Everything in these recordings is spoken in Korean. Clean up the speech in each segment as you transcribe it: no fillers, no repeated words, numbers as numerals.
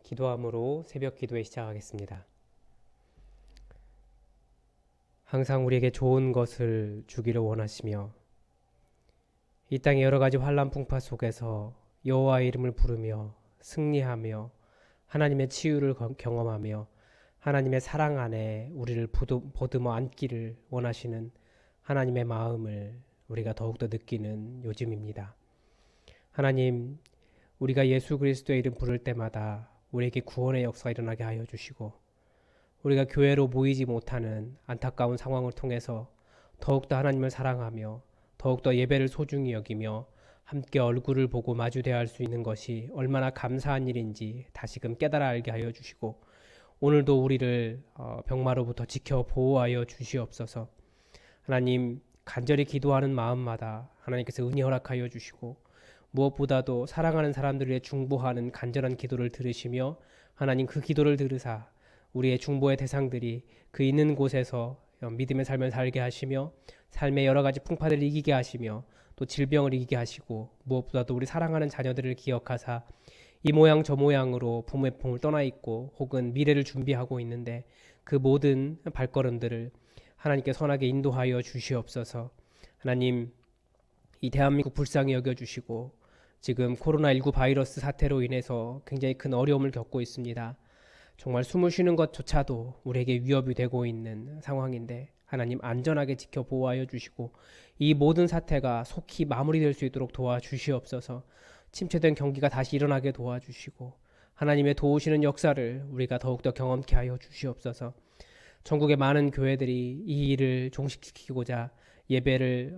기도함으로 새벽 기도에 시작하겠습니다. 항상 우리에게 좋은 것을 주기를 원하시며 이 땅의 여러 가지 환난 풍파 속에서 여호와의 이름을 부르며 승리하며 하나님의 치유를 경험하며 하나님의 사랑 안에 우리를 보듬어 안기를 원하시는 하나님의 마음을 우리가 더욱더 느끼는 요즘입니다. 하나님, 우리가 예수 그리스도의 이름 부를 때마다 우리에게 구원의 역사가 일어나게 하여 주시고 우리가 교회로 모이지 못하는 안타까운 상황을 통해서 더욱더 하나님을 사랑하며 더욱더 예배를 소중히 여기며 함께 얼굴을 보고 마주대할 수 있는 것이 얼마나 감사한 일인지 다시금 깨달아 알게 하여 주시고 오늘도 우리를 병마로부터 지켜 보호하여 주시옵소서. 하나님, 간절히 기도하는 마음마다 하나님께서 은혜 허락하여 주시고 무엇보다도 사랑하는 사람들의 중보하는 간절한 기도를 들으시며 하나님 그 기도를 들으사 우리의 중보의 대상들이 그 있는 곳에서 믿음의 삶을 살게 하시며 삶의 여러 가지 풍파들을 이기게 하시며 또 질병을 이기게 하시고 무엇보다도 우리 사랑하는 자녀들을 기억하사 이 모양 저 모양으로 부모의 품을 떠나 있고 혹은 미래를 준비하고 있는데 그 모든 발걸음들을 하나님께 선하게 인도하여 주시옵소서. 하나님, 이 대한민국 불쌍히 여겨주시고 지금 코로나19 바이러스 사태로 인해서 굉장히 큰 어려움을 겪고 있습니다. 정말 숨을 쉬는 것조차도 우리에게 위협이 되고 있는 상황인데 하나님 안전하게 지켜 보호하여 주시고 이 모든 사태가 속히 마무리될 수 있도록 도와주시옵소서. 침체된 경기가 다시 일어나게 도와주시고 하나님의 도우시는 역사를 우리가 더욱더 경험케 하여 주시옵소서. 전국의 많은 교회들이 이 일을 종식시키고자 예배를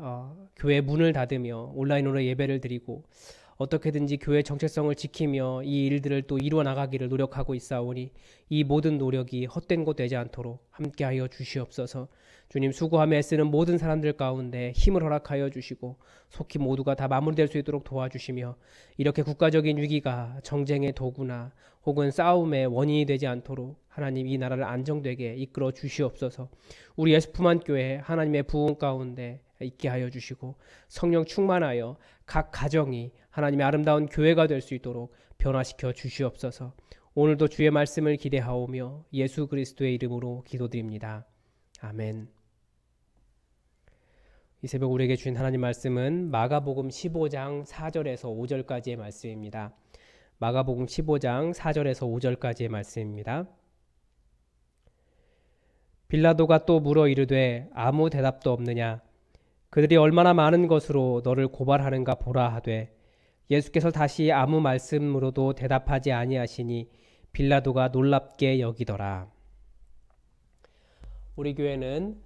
교회 문을 닫으며 온라인으로 예배를 드리고 어떻게든지 교회 정체성을 지키며 이 일들을 또 이루어 나가기를 노력하고 있사오니 이 모든 노력이 헛된 것 되지 않도록 함께하여 주시옵소서. 주님, 수고하며 애쓰는 모든 사람들 가운데 힘을 허락하여 주시고 속히 모두가 다 마무리될 수 있도록 도와주시며 이렇게 국가적인 위기가 정쟁의 도구나 혹은 싸움의 원인이 되지 않도록 하나님 이 나라를 안정되게 이끌어 주시옵소서. 우리 예수품안교회 하나님의 부흥 가운데 있게 하여 주시고 성령 충만하여 각 가정이 하나님의 아름다운 교회가 될 수 있도록 변화시켜 주시옵소서. 오늘도 주의 말씀을 기대하오며 예수 그리스도의 이름으로 기도드립니다. 아멘. 이 새벽 우리에게 주신 하나님 말씀은 마가복음 15장 4절에서 5절까지의 말씀입니다. 마가복음 15장 4절에서 5절까지의 말씀입니다. 빌라도가 또 물어 이르되 아무 대답도 없느냐? 그들이 얼마나 많은 것으로 너를 고발하는가 보라 하되 예수께서 다시 아무 말씀으로도 대답하지 아니하시니 빌라도가 놀랍게 여기더라. 우리 교회는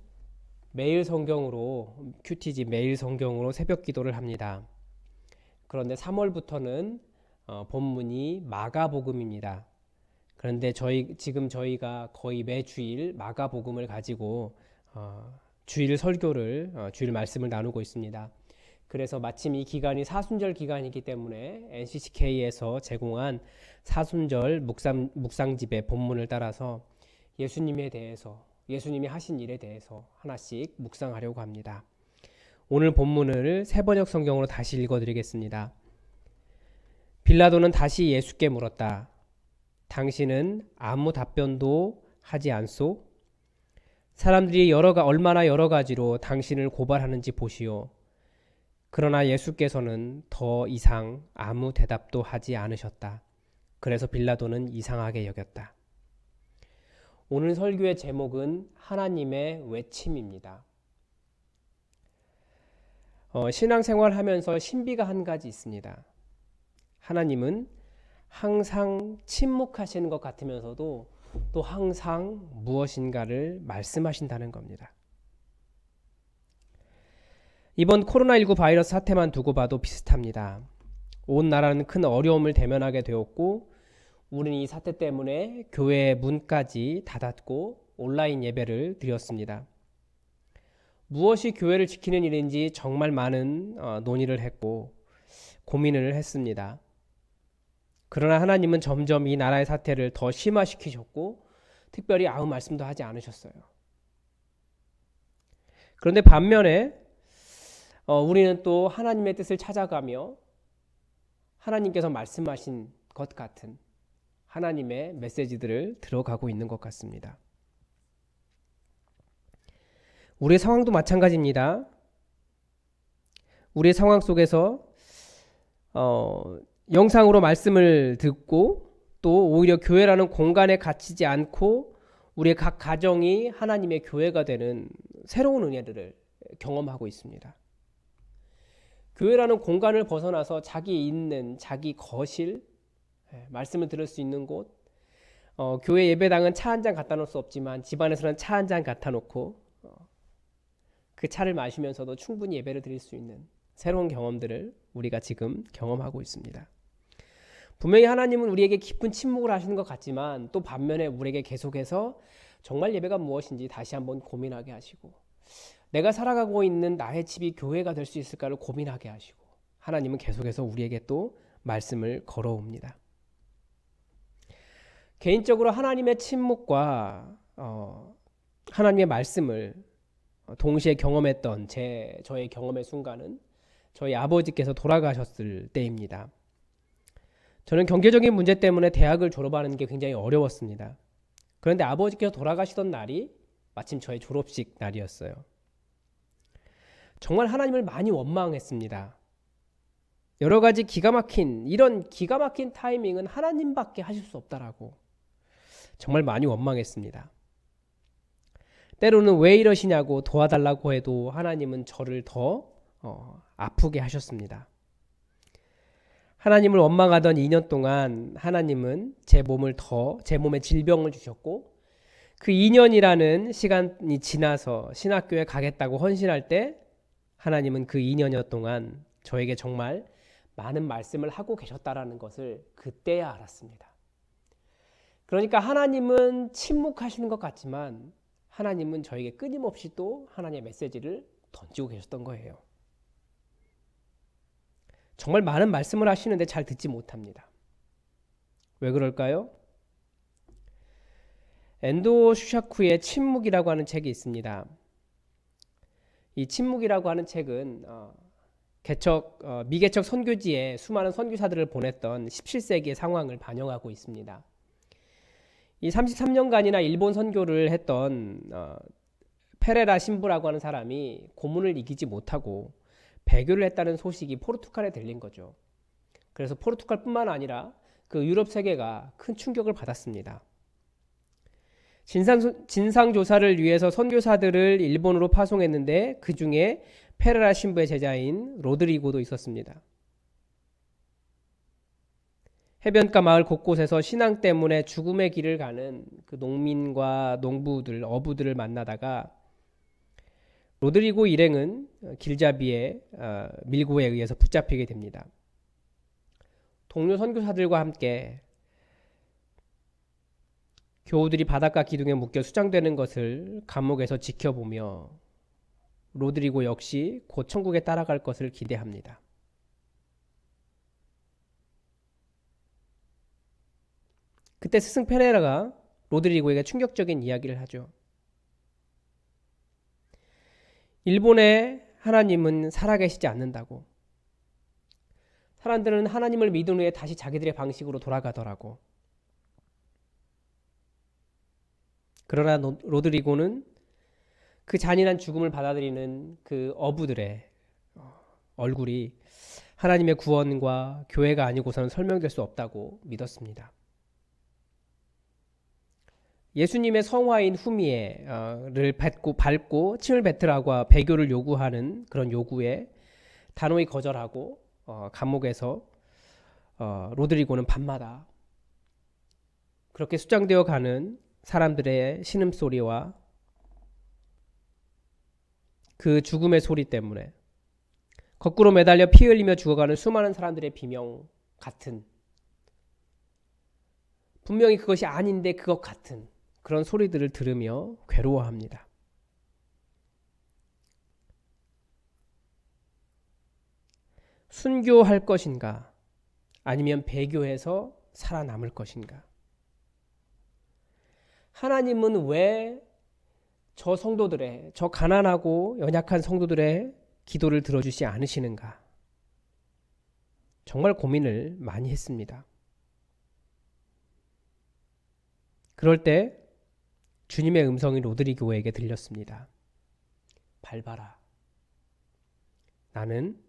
매일 성경으로 큐티지 매일 성경으로 새벽 기도를 합니다. 그런데 3월부터는 본문이 마가복음입니다. 그런데 지금 저희가 거의 매주일 마가복음을 가지고 주일 설교를 주일 말씀을 나누고 있습니다. 그래서 마침 이 기간이 사순절 기간이기 때문에 NCCK에서 제공한 사순절 묵상집의 본문을 따라서 예수님에 대해서 예수님이 하신 일에 대해서 하나씩 묵상하려고 합니다. 오늘 본문을 세번역 성경으로 다시 읽어드리겠습니다. 빌라도는 다시 예수께 물었다. 당신은 아무 답변도 하지 않소? 사람들이 얼마나 여러 가지로 당신을 고발하는지 보시오. 그러나 예수께서는 더 이상 아무 대답도 하지 않으셨다. 그래서 빌라도는 이상하게 여겼다. 오늘 설교의 제목은 하나님의 외침입니다. 신앙생활 하면서 신비가 한 가지 있습니다. 하나님은 항상 침묵하시는 것 같으면서도 또 항상 무엇인가를 말씀하신다는 겁니다. 이번 코로나19 바이러스 사태만 두고 봐도 비슷합니다. 온 나라는 큰 어려움을 대면하게 되었고 우리는 이 사태 때문에 교회의 문까지 닫았고 온라인 예배를 드렸습니다. 무엇이 교회를 지키는 일인지 정말 많은 논의를 했고 고민을 했습니다. 그러나 하나님은 점점 이 나라의 사태를 더 심화시키셨고 특별히 아무 말씀도 하지 않으셨어요. 그런데 반면에 우리는 또 하나님의 뜻을 찾아가며 하나님께서 말씀하신 것 같은 하나님의 메시지들을 들어가고 있는 것 같습니다. 우리의 상황도 마찬가지입니다. 우리의 상황 속에서 영상으로 말씀을 듣고 또 오히려 교회라는 공간에 갇히지 않고 우리의 각 가정이 하나님의 교회가 되는 새로운 은혜들을 경험하고 있습니다. 교회라는 공간을 벗어나서 자기 있는 자기 거실, 말씀을 들을 수 있는 곳, 교회 예배당은 차 한 잔 갖다 놓을 수 없지만 집안에서는 차 한 잔 갖다 놓고 그 차를 마시면서도 충분히 예배를 드릴 수 있는 새로운 경험들을 우리가 지금 경험하고 있습니다. 분명히 하나님은 우리에게 깊은 침묵을 하시는 것 같지만 또 반면에 우리에게 계속해서 정말 예배가 무엇인지 다시 한번 고민하게 하시고 내가 살아가고 있는 나의 집이 교회가 될 수 있을까를 고민하게 하시고 하나님은 계속해서 우리에게 또 말씀을 걸어옵니다. 개인적으로 하나님의 침묵과 하나님의 말씀을 동시에 경험했던 저의 경험의 순간은 저희 아버지께서 돌아가셨을 때입니다. 저는 경제적인 문제 때문에 대학을 졸업하는 게 굉장히 어려웠습니다. 그런데 아버지께서 돌아가시던 날이 마침 저의 졸업식 날이었어요. 정말 하나님을 많이 원망했습니다. 여러 가지 이런 기가 막힌 타이밍은 하나님밖에 하실 수 없다라고 정말 많이 원망했습니다. 때로는 왜 이러시냐고 도와달라고 해도 하나님은 저를 더 아프게 하셨습니다. 하나님을 원망하던 2년 동안 하나님은 제 몸에 질병을 주셨고 그 2년이라는 시간이 지나서 신학교에 가겠다고 헌신할 때 하나님은 그 2년여 동안 저에게 정말 많은 말씀을 하고 계셨다라는 것을 그때야 알았습니다. 그러니까 하나님은 침묵하시는 것 같지만 하나님은 저에게 끊임없이 또 하나님의 메시지를 던지고 계셨던 거예요. 정말 많은 말씀을 하시는데 잘 듣지 못합니다. 왜 그럴까요? 엔도 슈샤쿠의 침묵이라고 하는 책이 있습니다. 이 침묵이라고 하는 책은 미개척 선교지에 수많은 선교사들을 보냈던 17세기의 상황을 반영하고 있습니다. 이 33년간이나 일본 선교를 했던 페레라 신부라고 하는 사람이 고문을 이기지 못하고 배교를 했다는 소식이 포르투갈에 들린 거죠. 그래서 포르투갈뿐만 아니라 그 유럽 세계가 큰 충격을 받았습니다. 진상조사를 위해서 선교사들을 일본으로 파송했는데 그 중에 페레라 신부의 제자인 로드리고도 있었습니다. 해변가 마을 곳곳에서 신앙 때문에 죽음의 길을 가는 그 농민과 어부들을 만나다가 로드리고 일행은 길잡이의 밀고에 의해서 붙잡히게 됩니다. 동료 선교사들과 함께 교우들이 바닷가 기둥에 묶여 수장되는 것을 감옥에서 지켜보며 로드리고 역시 곧 천국에 따라갈 것을 기대합니다. 그때 스승 페레라가 로드리고에게 충격적인 이야기를 하죠. 일본의 하나님은 살아계시지 않는다고. 사람들은 하나님을 믿은 후에 다시 자기들의 방식으로 돌아가더라고. 그러나 로드리고는 그 잔인한 죽음을 받아들이는 그 어부들의 얼굴이 하나님의 구원과 교회가 아니고서는 설명될 수 없다고 믿었습니다. 예수님의 성화인 후미에를 밟고 침을 뱉으라고 배교를 요구하는 그런 요구에 단호히 거절하고 감옥에서 로드리고는 밤마다 그렇게 수장되어 가는 사람들의 신음소리와 그 죽음의 소리 때문에 거꾸로 매달려 피 흘리며 죽어가는 수많은 사람들의 비명 같은, 분명히 그것이 아닌데 그것 같은 그런 소리들을 들으며 괴로워합니다. 순교할 것인가 아니면 배교해서 살아남을 것인가. 하나님은 왜 저 성도들의, 저 가난하고 연약한 성도들의 기도를 들어주지 않으시는가. 정말 고민을 많이 했습니다. 그럴 때 주님의 음성이 로드리고에게 들렸습니다. 밟아라. 나는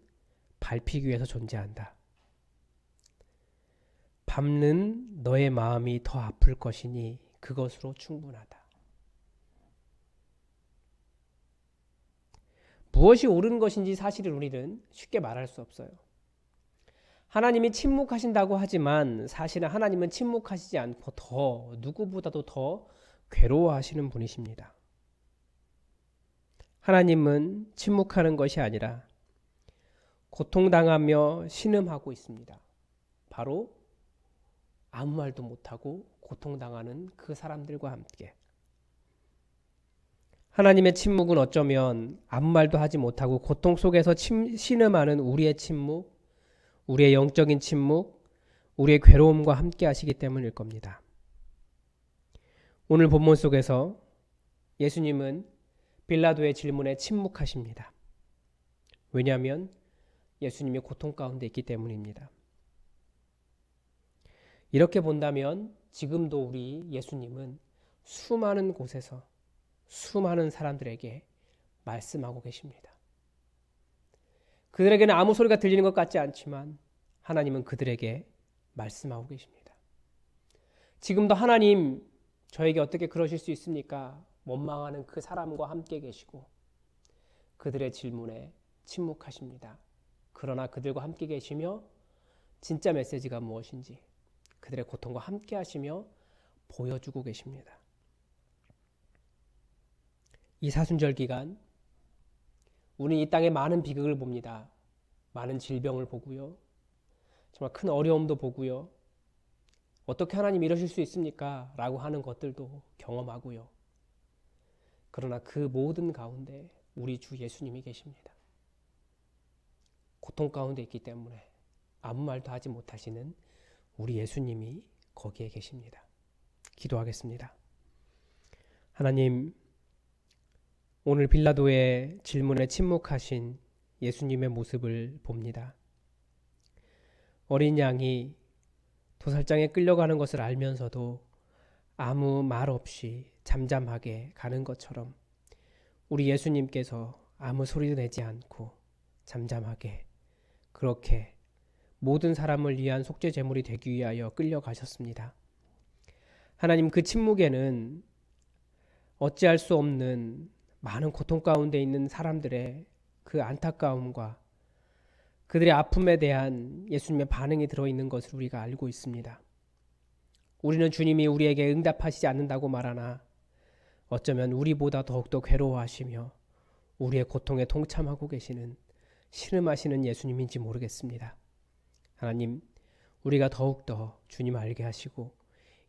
밟히기 위해서 존재한다. 밟는 너의 마음이 더 아플 것이니 그것으로 충분하다. 무엇이 옳은 것인지 사실을 우리는 쉽게 말할 수 없어요. 하나님이 침묵하신다고 하지만 사실은 하나님은 침묵하시지 않고 더 누구보다도 더 괴로워하시는 분이십니다. 하나님은 침묵하는 것이 아니라 고통당하며 신음하고 있습니다. 바로 아무 말도 못하고 고통당하는 그 사람들과 함께. 하나님의 침묵은 어쩌면 아무 말도 하지 못하고 고통 속에서 신음하는 우리의 침묵, 우리의 영적인 침묵, 우리의 괴로움과 함께 하시기 때문일 겁니다. 오늘 본문 속에서 예수님은 빌라도의 질문에 침묵하십니다. 왜냐하면 예수님이 고통 가운데 있기 때문입니다. 이렇게 본다면 지금도 우리 예수님은 수많은 곳에서 수많은 사람들에게 말씀하고 계십니다. 그들에게는 아무 소리가 들리는 것 같지 않지만 하나님은 그들에게 말씀하고 계십니다. 지금도 하나님 저에게 어떻게 그러실 수 있습니까? 원망하는 그 사람과 함께 계시고 그들의 질문에 침묵하십니다. 그러나 그들과 함께 계시며 진짜 메시지가 무엇인지 그들의 고통과 함께 하시며 보여주고 계십니다. 이 사순절 기간 우리는 이 땅에 많은 비극을 봅니다. 많은 질병을 보고요. 정말 큰 어려움도 보고요. 어떻게 하나님 이러실 수 있습니까? 라고 하는 것들도 경험하고요. 그러나 그 모든 가운데 우리 주 예수님이 계십니다. 고통 가운데 있기 때문에 아무 말도 하지 못하시는 우리 예수님이 거기에 계십니다. 기도하겠습니다. 하나님, 오늘 빌라도의 질문에 침묵하신 예수님의 모습을 봅니다. 어린 양이 도살장에 끌려가는 것을 알면서도 아무 말 없이 잠잠하게 가는 것처럼 우리 예수님께서 아무 소리도 내지 않고 잠잠하게 그렇게 모든 사람을 위한 속죄 제물이 되기 위하여 끌려가셨습니다. 하나님, 그 침묵에는 어찌할 수 없는 많은 고통 가운데 있는 사람들의 그 안타까움과 그들의 아픔에 대한 예수님의 반응이 들어있는 것을 우리가 알고 있습니다. 우리는 주님이 우리에게 응답하시지 않는다고 말하나 어쩌면 우리보다 더욱더 괴로워하시며 우리의 고통에 동참하고 계시는 신음하시는 예수님인지 모르겠습니다. 하나님, 우리가 더욱더 주님 알게 하시고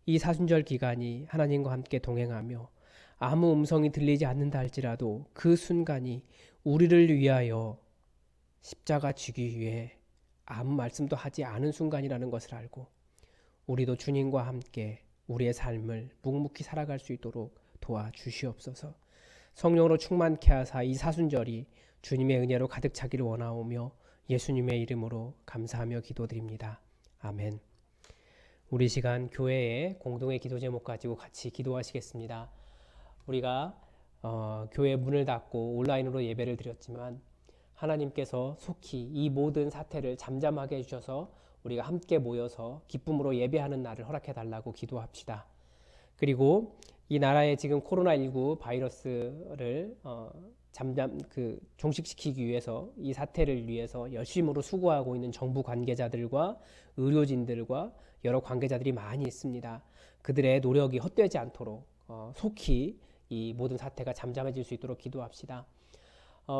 이 사순절 기간이 하나님과 함께 동행하며 아무 음성이 들리지 않는다 할지라도 그 순간이 우리를 위하여 십자가 지기 위해 아무 말씀도 하지 않은 순간이라는 것을 알고 우리도 주님과 함께 우리의 삶을 묵묵히 살아갈 수 있도록 도와주시옵소서. 성령으로 충만케 하사 이 사순절이 주님의 은혜로 가득 차기를 원하오며 예수님의 이름으로 감사하며 기도드립니다. 아멘. 우리 시간 교회의 공동의 기도 제목 가지고 같이 기도하시겠습니다. 우리가 교회 문을 닫고 온라인으로 예배를 드렸지만 하나님께서 속히 이 모든 사태를 잠잠하게 해주셔서 우리가 함께 모여서 기쁨으로 예배하는 날을 허락해 달라고 기도합시다. 그리고 이 나라에 지금 코로나19 바이러스를 종식시키기 위해서 이 사태를 위해서 열심으로 수고하고 있는 정부 관계자들과 의료진들과 여러 관계자들이 많이 있습니다. 그들의 노력이 헛되지 않도록 속히 이 모든 사태가 잠잠해질 수 있도록 기도합시다.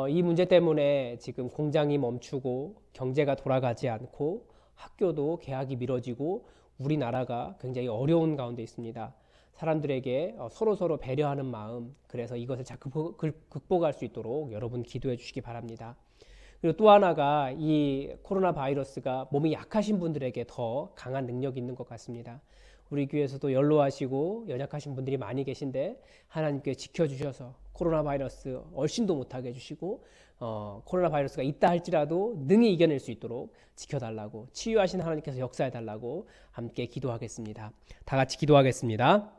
이 문제 때문에 지금 공장이 멈추고 경제가 돌아가지 않고 학교도 개학이 미뤄지고 우리나라가 굉장히 어려운 가운데 있습니다. 사람들에게 서로 배려하는 마음, 그래서 이것을 잘 극복할 수 있도록 여러분 기도해 주시기 바랍니다. 그리고 또 하나가 이 코로나 바이러스가 몸이 약하신 분들에게 더 강한 능력이 있는 것 같습니다. 우리 교회에서도 연로하시고 연약하신 분들이 많이 계신데 하나님께 지켜주셔서 코로나 바이러스 얼씬도 못하게 해주시고 코로나 바이러스가 있다 할지라도 능히 이겨낼 수 있도록 지켜달라고 치유하신 하나님께서 역사해달라고 함께 기도하겠습니다. 다 같이 기도하겠습니다.